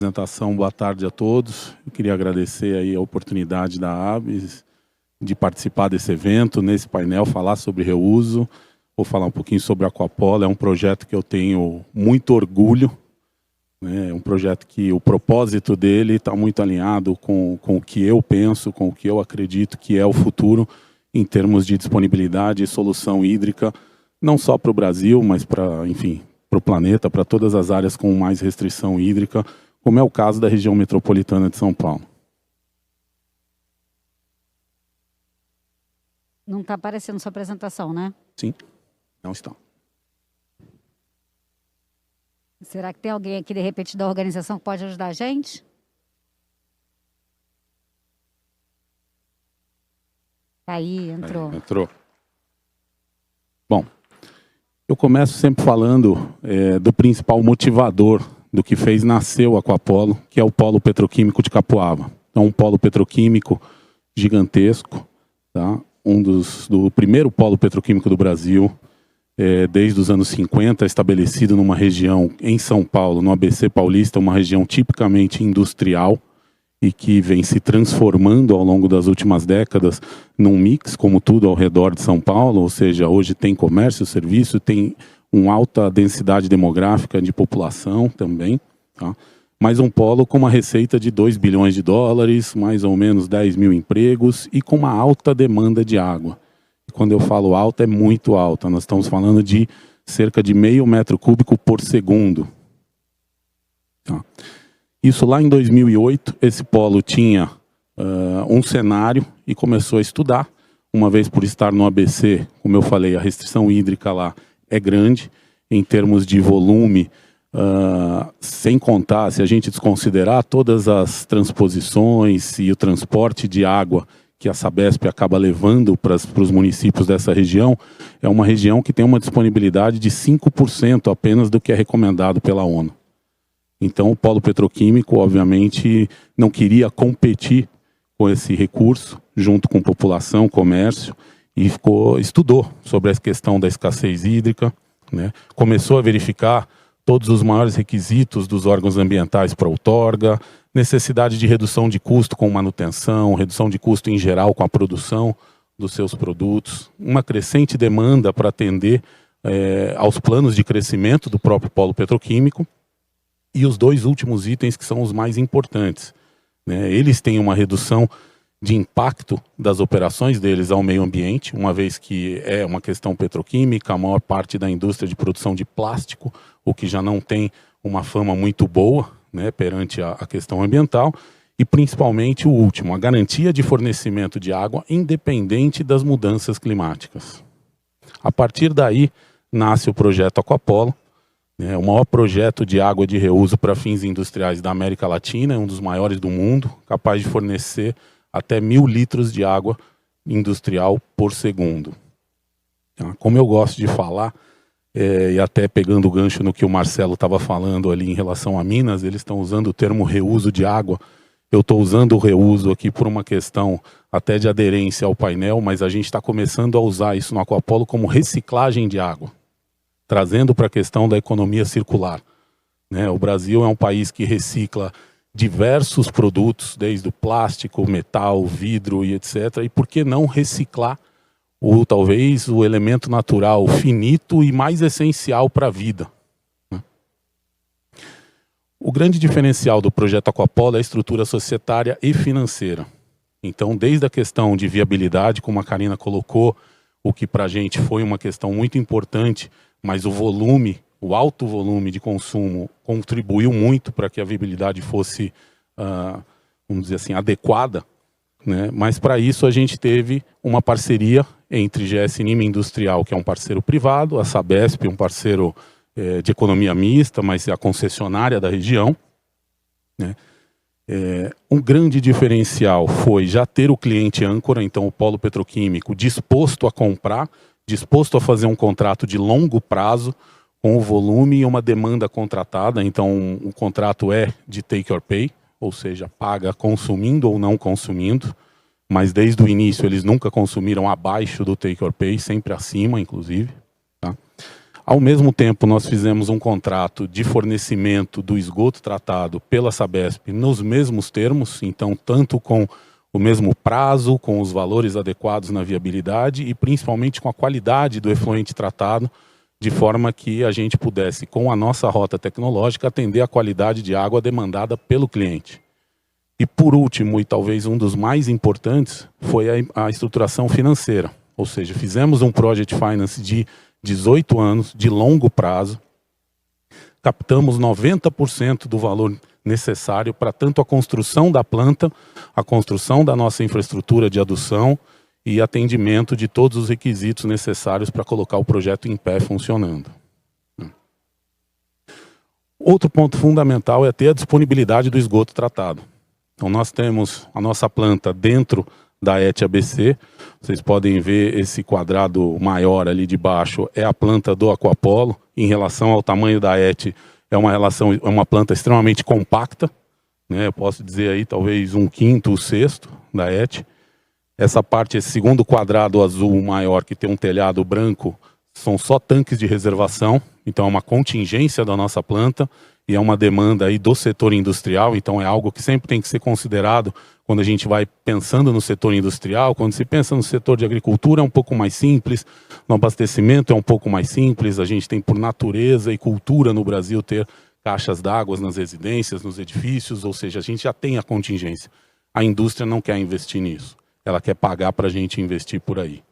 Apresentação, boa tarde a todos. Eu queria agradecer aí a oportunidade da ABS de participar desse evento, nesse painel, falar sobre reuso. Vou falar um pouquinho sobre a Aquapolo. É um projeto que eu tenho muito orgulho, né? É um projeto que o propósito dele está muito alinhado com o que eu penso, com o que eu acredito que é o futuro em termos de disponibilidade e solução hídrica, não só para o Brasil, mas para, enfim, para o planeta, para todas as áreas com mais restrição hídrica, como é o caso da região metropolitana de São Paulo. Não está aparecendo sua apresentação, né? Sim, não está. Será que tem alguém aqui, de repente, da organização que pode ajudar a gente? Aí, entrou. Entrou. Bom, eu começo sempre falando do principal motivador do que fez nascer o Aquapolo, que é o polo petroquímico de Capoava. Então, um polo petroquímico gigantesco, tá? Do primeiro polo petroquímico do Brasil, desde os anos 50, estabelecido numa região em São Paulo, no ABC Paulista, uma região tipicamente industrial e que vem se transformando ao longo das últimas décadas num mix, como tudo ao redor de São Paulo, ou seja, hoje tem comércio, serviço, tem uma alta densidade demográfica de população também, tá? Mais um polo com uma receita de 2 bilhões de dólares, mais ou menos 10 mil empregos e com uma alta demanda de água. Quando eu falo alta, é muito alta. Nós estamos falando de cerca de 0,5 metro cúbico por segundo. Tá. Isso lá em 2008, esse polo tinha um cenário e começou a estudar. Uma vez por estar no ABC, como eu falei, a restrição hídrica lá é grande, em termos de volume, sem contar, se a gente desconsiderar todas as transposições e o transporte de água que a Sabesp acaba levando para os municípios dessa região, é uma região que tem uma disponibilidade de 5% apenas do que é recomendado pela ONU. Então o polo petroquímico, obviamente, não queria competir com esse recurso, junto com população, comércio, e estudou sobre a questão da escassez hídrica, né? Começou a verificar todos os maiores requisitos dos órgãos ambientais para outorga, necessidade de redução de custo com manutenção, redução de custo em geral com a produção dos seus produtos, uma crescente demanda para atender aos planos de crescimento do próprio polo petroquímico, e os dois últimos itens que são os mais importantes, né? Eles têm uma redução de impacto das operações deles ao meio ambiente, uma vez que é uma questão petroquímica, a maior parte da indústria de produção de plástico, o que já não tem uma fama muito boa, né, perante a questão ambiental, e principalmente o último, a garantia de fornecimento de água independente das mudanças climáticas. A partir daí, nasce o projeto Aquapolo, né, o maior projeto de água de reuso para fins industriais da América Latina, um dos maiores do mundo, capaz de fornecer até 1.000 litros de água industrial por segundo. Como eu gosto de falar, e até pegando o gancho no que o Marcelo estava falando ali em relação a Minas, eles estão usando o termo reuso de água. Eu estou usando o reuso aqui por uma questão até de aderência ao painel, mas a gente está começando a usar isso no Aquapolo como reciclagem de água, trazendo para a questão da economia circular, né? O Brasil é um país que recicla diversos produtos, desde o plástico, metal, vidro e etc. E por que não reciclar talvez o elemento natural finito e mais essencial para a vida, né? O grande diferencial do projeto Aquapolo é a estrutura societária e financeira. Então, desde a questão de viabilidade, como a Karina colocou, o que para a gente foi uma questão muito importante, mas o volume, o alto volume de consumo contribuiu muito para que a viabilidade fosse, vamos dizer assim, adequada, né? Mas para isso a gente teve uma parceria entre GS Nima Industrial, que é um parceiro privado, a Sabesp, um parceiro de economia mista, mas é a concessionária da região, né? Um grande diferencial foi já ter o cliente âncora, então o polo petroquímico disposto a comprar, disposto a fazer um contrato de longo prazo, com o volume e uma demanda contratada. Então o contrato é de take or pay, ou seja, paga consumindo ou não consumindo, mas desde o início eles nunca consumiram abaixo do take or pay, sempre acima, inclusive, tá? Ao mesmo tempo, nós fizemos um contrato de fornecimento do esgoto tratado pela Sabesp nos mesmos termos, então tanto com o mesmo prazo, com os valores adequados na viabilidade e principalmente com a qualidade do efluente tratado, de forma que a gente pudesse, com a nossa rota tecnológica, atender a qualidade de água demandada pelo cliente. E por último, e talvez um dos mais importantes, foi a estruturação financeira. Ou seja, fizemos um Project Finance de 18 anos, de longo prazo, captamos 90% do valor necessário para tanto a construção da planta, a construção da nossa infraestrutura de adução e atendimento de todos os requisitos necessários para colocar o projeto em pé funcionando. Outro ponto fundamental é ter a disponibilidade do esgoto tratado. Então nós temos a nossa planta dentro da ET ABC, vocês podem ver esse quadrado maior ali de baixo, é a planta do Aquapolo, em relação ao tamanho da ET, é uma planta extremamente compacta, né? Eu posso dizer aí talvez 1/5, 1/6 da ET. Essa parte, esse segundo quadrado azul maior que tem um telhado branco, são só tanques de reservação, então é uma contingência da nossa planta e é uma demanda aí do setor industrial, então é algo que sempre tem que ser considerado quando a gente vai pensando no setor industrial. Quando se pensa no setor de agricultura é um pouco mais simples, no abastecimento é um pouco mais simples, a gente tem por natureza e cultura no Brasil ter caixas d'água nas residências, nos edifícios, ou seja, a gente já tem a contingência. A indústria não quer investir nisso. Ela quer pagar para a gente investir por aí.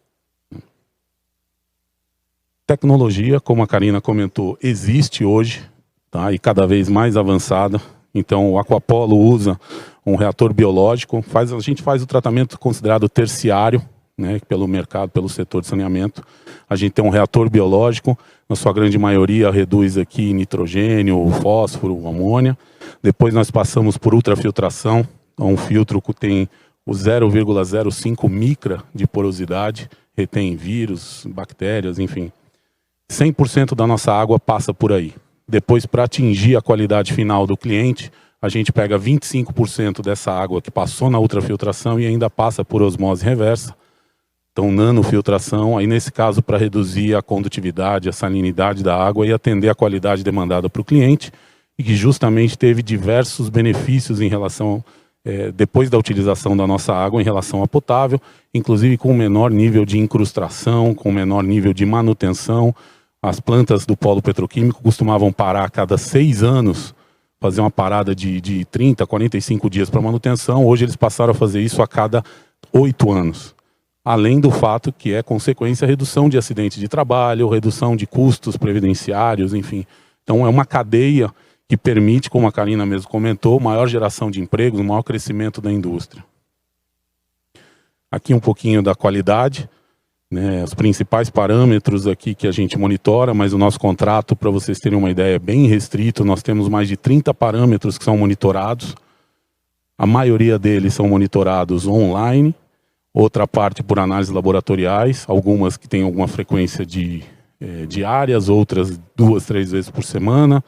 Tecnologia, como a Karina comentou, existe hoje, tá? E cada vez mais avançada. Então, o Aquapolo usa um reator biológico. A gente faz o tratamento considerado terciário, né, pelo mercado, pelo setor de saneamento. A gente tem um reator biológico, na sua grande maioria reduz aqui nitrogênio, fósforo, amônia. Depois nós passamos por ultrafiltração, um filtro que tem o 0,05 micra de porosidade, retém vírus, bactérias, enfim. 100% da nossa água passa por aí. Depois, para atingir a qualidade final do cliente, a gente pega 25% dessa água que passou na ultrafiltração e ainda passa por osmose reversa. Então, nanofiltração, aí nesse caso para reduzir a condutividade, a salinidade da água e atender a qualidade demandada para o cliente, e que justamente teve diversos benefícios em relação depois da utilização da nossa água em relação à potável, inclusive com menor nível de incrustação, com menor nível de manutenção. As plantas do polo petroquímico costumavam parar a cada 6 anos, fazer uma parada de 30, 45 dias para manutenção. Hoje eles passaram a fazer isso a cada 8 anos. Além do fato que é consequência a redução de acidentes de trabalho, redução de custos previdenciários, enfim. Então é uma cadeia que permite, como a Karina mesmo comentou, maior geração de empregos, maior crescimento da indústria. Aqui um pouquinho da qualidade, né, os principais parâmetros aqui que a gente monitora, mas o nosso contrato, para vocês terem uma ideia, é bem restrito. Nós temos mais de 30 parâmetros que são monitorados. A maioria deles são monitorados online, outra parte por análises laboratoriais, algumas que têm alguma frequência diárias, outras 2, 3 vezes por semana.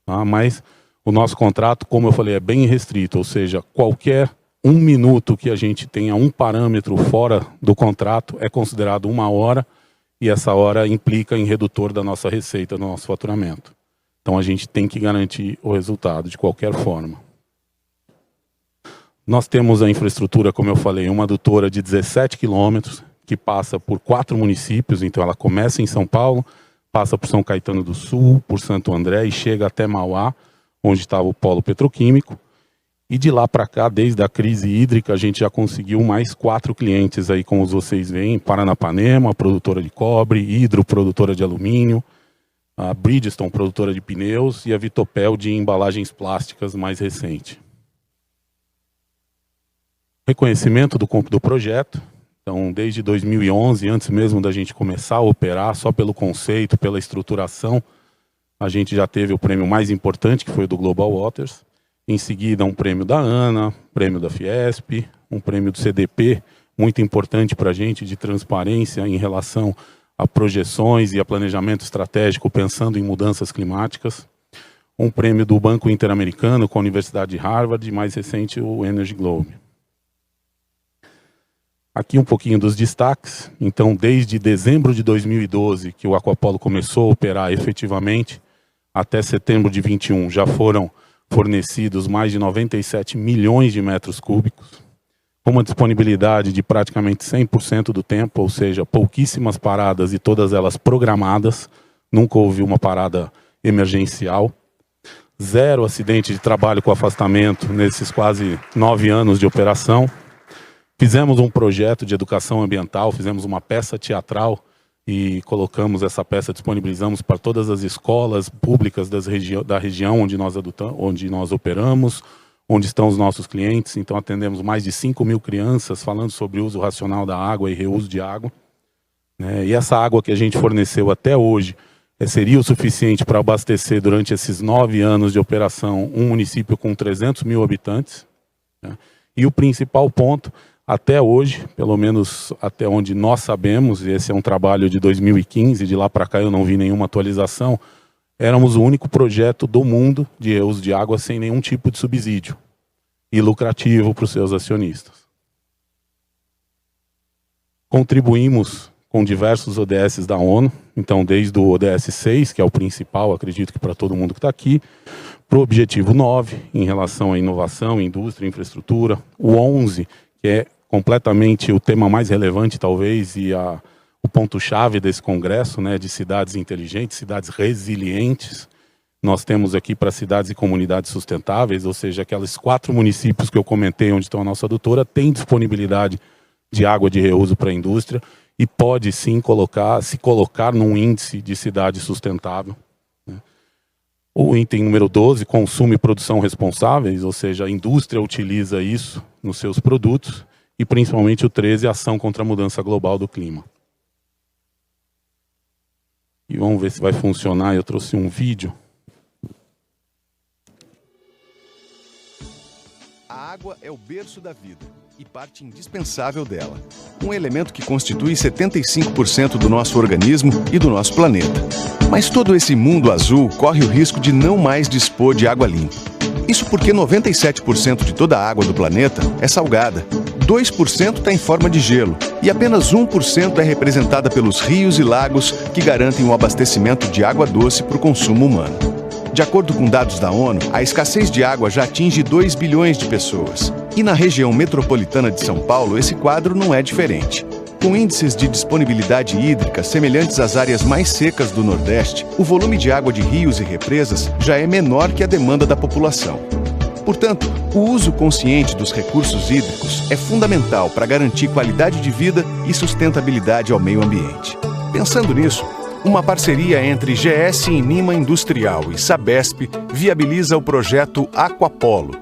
Tá? Mas o nosso contrato, como eu falei, é bem restrito, ou seja, qualquer 1 minuto que a gente tenha um parâmetro fora do contrato é considerado 1 hora, e essa hora implica em redutor da nossa receita, do nosso faturamento. Então a gente tem que garantir o resultado de qualquer forma. Nós temos a infraestrutura, como eu falei, uma adutora de 17 quilômetros, que passa por 4 municípios, então ela começa em São Paulo, passa por São Caetano do Sul, por Santo André e chega até Mauá, onde estava o polo petroquímico. E de lá para cá, desde a crise hídrica, a gente já conseguiu mais 4 clientes aí, como vocês veem, Paranapanema, produtora de cobre, Hidro, produtora de alumínio, a Bridgestone, produtora de pneus, e a Vitopel, de embalagens plásticas, mais recente. Reconhecimento do projeto. Então, desde 2011, antes mesmo da gente começar a operar, só pelo conceito, pela estruturação, a gente já teve o prêmio mais importante, que foi o do Global Waters. Em seguida, um prêmio da ANA, prêmio da Fiesp, um prêmio do CDP, muito importante para a gente, de transparência em relação a projeções e a planejamento estratégico, pensando em mudanças climáticas. Um prêmio do Banco Interamericano com a Universidade de Harvard, e mais recente, o Energy Globe. Aqui um pouquinho dos destaques. Então, desde dezembro de 2012, que o Aquapolo começou a operar efetivamente, até setembro de 21, já foram fornecidos mais de 97 milhões de metros cúbicos, com uma disponibilidade de praticamente 100% do tempo, ou seja, pouquíssimas paradas e todas elas programadas. Nunca houve uma parada emergencial. 0 acidente de trabalho com afastamento nesses quase 9 anos de operação. Fizemos um projeto de educação ambiental, fizemos uma peça teatral e colocamos essa peça, disponibilizamos para todas as escolas públicas da região onde nós operamos, onde estão os nossos clientes. Então atendemos mais de 5 mil crianças falando sobre uso racional da água e reuso de água. E essa água que a gente forneceu até hoje seria o suficiente para abastecer durante esses 9 anos de operação um município com 300 mil habitantes. E o principal ponto, até hoje, pelo menos até onde nós sabemos, e esse é um trabalho de 2015, de lá para cá eu não vi nenhuma atualização, éramos o único projeto do mundo de reuso de água sem nenhum tipo de subsídio e lucrativo para os seus acionistas. Contribuímos com diversos ODS da ONU, então desde o ODS 6, que é o principal, acredito que para todo mundo que está aqui, para o objetivo 9, em relação à inovação, indústria, infraestrutura, o 11, que é completamente o tema mais relevante, talvez, e o ponto-chave desse congresso, de cidades inteligentes, cidades resilientes. Nós temos aqui para cidades e comunidades sustentáveis, ou seja, aqueles 4 municípios que eu comentei, onde está a nossa adutora, tem disponibilidade de água de reuso para a indústria e pode, sim, se colocar num índice de cidade sustentável. O item número 12, consumo e produção responsáveis, ou seja, a indústria utiliza isso nos seus produtos. E principalmente o 13, ação contra a mudança global do clima. E vamos ver se vai funcionar. Eu trouxe um vídeo. A água é o berço da vida e parte indispensável dela. Um elemento que constitui 75% do nosso organismo e do nosso planeta. Mas todo esse mundo azul corre o risco de não mais dispor de água limpa. Isso porque 97% de toda a água do planeta é salgada. 2% está em forma de gelo e apenas 1% é representada pelos rios e lagos que garantem o abastecimento de água doce para o consumo humano. De acordo com dados da ONU, a escassez de água já atinge 2 bilhões de pessoas. E na região metropolitana de São Paulo, esse quadro não é diferente. Com índices de disponibilidade hídrica semelhantes às áreas mais secas do Nordeste, o volume de água de rios e represas já é menor que a demanda da população. Portanto, o uso consciente dos recursos hídricos é fundamental para garantir qualidade de vida e sustentabilidade ao meio ambiente. Pensando nisso, uma parceria entre GS Inima Industrial e Sabesp viabiliza o projeto Aquapolo,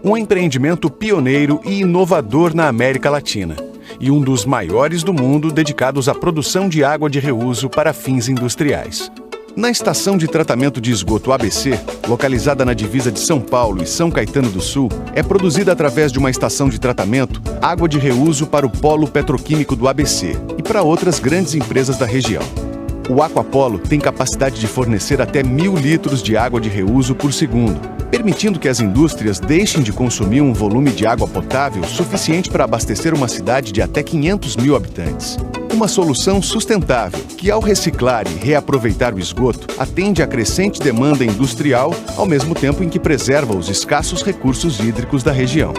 um empreendimento pioneiro e inovador na América Latina e um dos maiores do mundo dedicados à produção de água de reuso para fins industriais. Na estação de tratamento de esgoto ABC, localizada na divisa de São Paulo e São Caetano do Sul, é produzida através de uma estação de tratamento água de reuso para o polo petroquímico do ABC e para outras grandes empresas da região. O Aquapolo tem capacidade de fornecer até 1.000 litros de água de reuso por segundo, permitindo que as indústrias deixem de consumir um volume de água potável suficiente para abastecer uma cidade de até 500 mil habitantes. Uma solução sustentável que, ao reciclar e reaproveitar o esgoto, atende à crescente demanda industrial, ao mesmo tempo em que preserva os escassos recursos hídricos da região.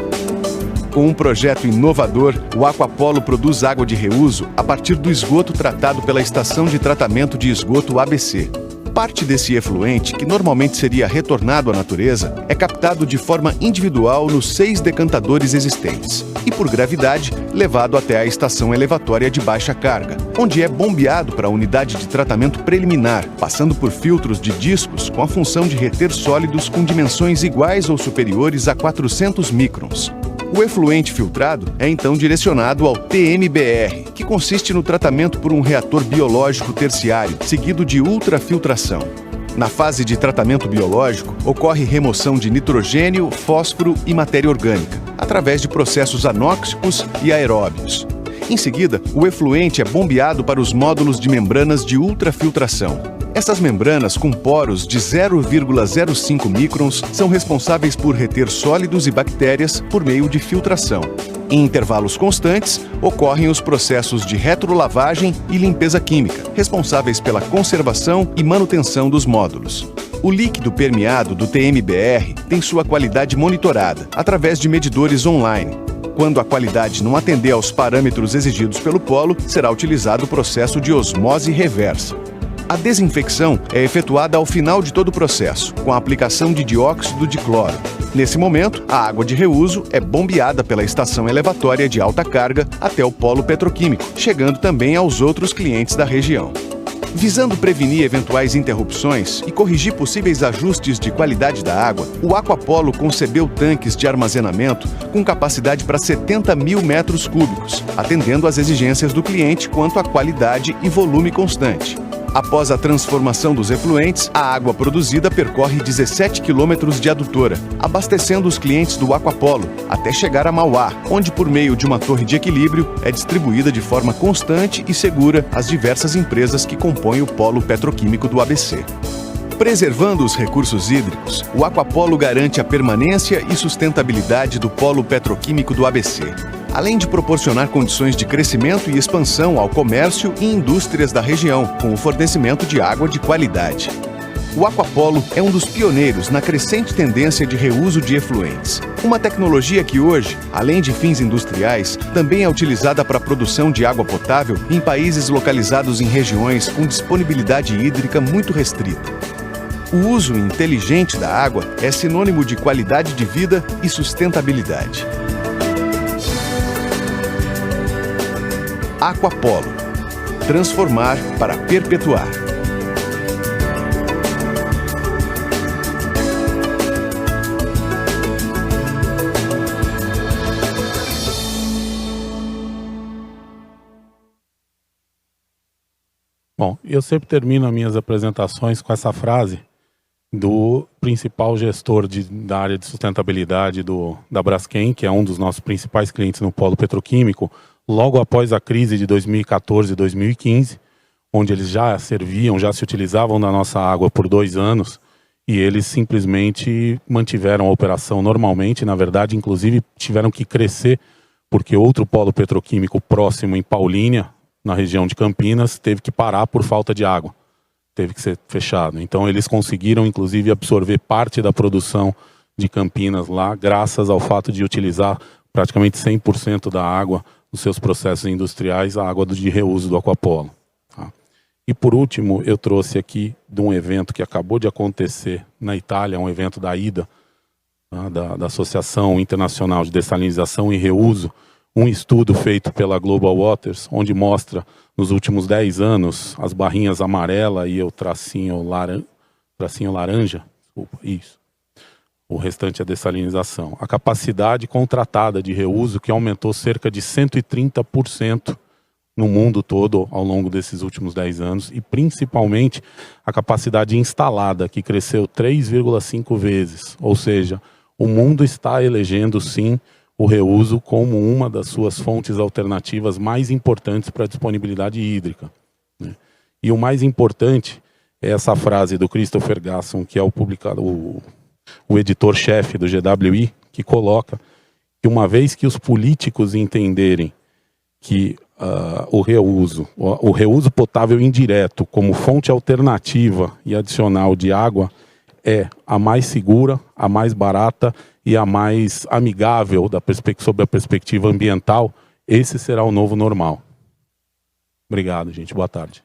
Com um projeto inovador, o Aquapolo produz água de reuso a partir do esgoto tratado pela Estação de Tratamento de Esgoto ABC. Parte desse efluente, que normalmente seria retornado à natureza, é captado de forma individual nos 6 decantadores existentes e, por gravidade, levado até a estação elevatória de baixa carga, onde é bombeado para a unidade de tratamento preliminar, passando por filtros de discos com a função de reter sólidos com dimensões iguais ou superiores a 400 microns. O efluente filtrado é então direcionado ao TMBR, que consiste no tratamento por um reator biológico terciário, seguido de ultrafiltração. Na fase de tratamento biológico, ocorre remoção de nitrogênio, fósforo e matéria orgânica, através de processos anóxicos e aeróbios. Em seguida, o efluente é bombeado para os módulos de membranas de ultrafiltração. Essas membranas com poros de 0,05 microns são responsáveis por reter sólidos e bactérias por meio de filtração. Em intervalos constantes, ocorrem os processos de retrolavagem e limpeza química, responsáveis pela conservação e manutenção dos módulos. O líquido permeado do TMBR tem sua qualidade monitorada através de medidores online. Quando a qualidade não atender aos parâmetros exigidos pelo polo, será utilizado o processo de osmose reversa. A desinfecção é efetuada ao final de todo o processo, com a aplicação de dióxido de cloro. Nesse momento, a água de reuso é bombeada pela estação elevatória de alta carga até o polo petroquímico, chegando também aos outros clientes da região. Visando prevenir eventuais interrupções e corrigir possíveis ajustes de qualidade da água, o Aquapolo concebeu tanques de armazenamento com capacidade para 70 mil metros cúbicos, atendendo às exigências do cliente quanto à qualidade e volume constante. Após a transformação dos efluentes, a água produzida percorre 17 quilômetros de adutora, abastecendo os clientes do Aquapolo, até chegar a Mauá, onde, por meio de uma torre de equilíbrio, é distribuída de forma constante e segura às diversas empresas que compõem o polo petroquímico do ABC. Preservando os recursos hídricos, o Aquapolo garante a permanência e sustentabilidade do polo petroquímico do ABC, além de proporcionar condições de crescimento e expansão ao comércio e indústrias da região, com o fornecimento de água de qualidade. O Aquapolo é um dos pioneiros na crescente tendência de reuso de efluentes, uma tecnologia que hoje, além de fins industriais, também é utilizada para a produção de água potável em países localizados em regiões com disponibilidade hídrica muito restrita. O uso inteligente da água é sinônimo de qualidade de vida e sustentabilidade. Aquapolo. Transformar para perpetuar. Bom, eu sempre termino as minhas apresentações com essa frase do principal gestor da área de sustentabilidade da Braskem, que é um dos nossos principais clientes no polo petroquímico, logo após a crise de 2014 e 2015, onde eles já se utilizavam da nossa água por 2 anos, e eles simplesmente mantiveram a operação normalmente. Na verdade, inclusive, tiveram que crescer, porque outro polo petroquímico próximo em Paulínia, na região de Campinas, teve que parar por falta de água. Teve que ser fechado. Então eles conseguiram, inclusive, absorver parte da produção de Campinas lá, graças ao fato de utilizar praticamente 100% da água nos seus processos industriais, a água de reuso do Aquapolo. Tá? E por último, eu trouxe aqui de um evento que acabou de acontecer na Itália, um evento da IDA, tá? da Associação Internacional de Dessalinização e Reuso, um estudo feito pela Global Waters, onde mostra, nos últimos 10 anos, as barrinhas amarela e o tracinho laranja, isso, o restante é dessalinização. A capacidade contratada de reuso, que aumentou cerca de 130% no mundo todo ao longo desses últimos 10 anos, e principalmente a capacidade instalada, que cresceu 3,5 vezes. Ou seja, o mundo está elegendo, sim, o reuso como uma das suas fontes alternativas mais importantes para a disponibilidade hídrica, né? E o mais importante é essa frase do Christopher Gasson, que é o editor-chefe do GWI, que coloca que uma vez que os políticos entenderem que o reuso potável indireto como fonte alternativa e adicional de água é a mais segura, a mais barata e a mais amigável sob a perspectiva ambiental, esse será o novo normal. Obrigado, gente. Boa tarde.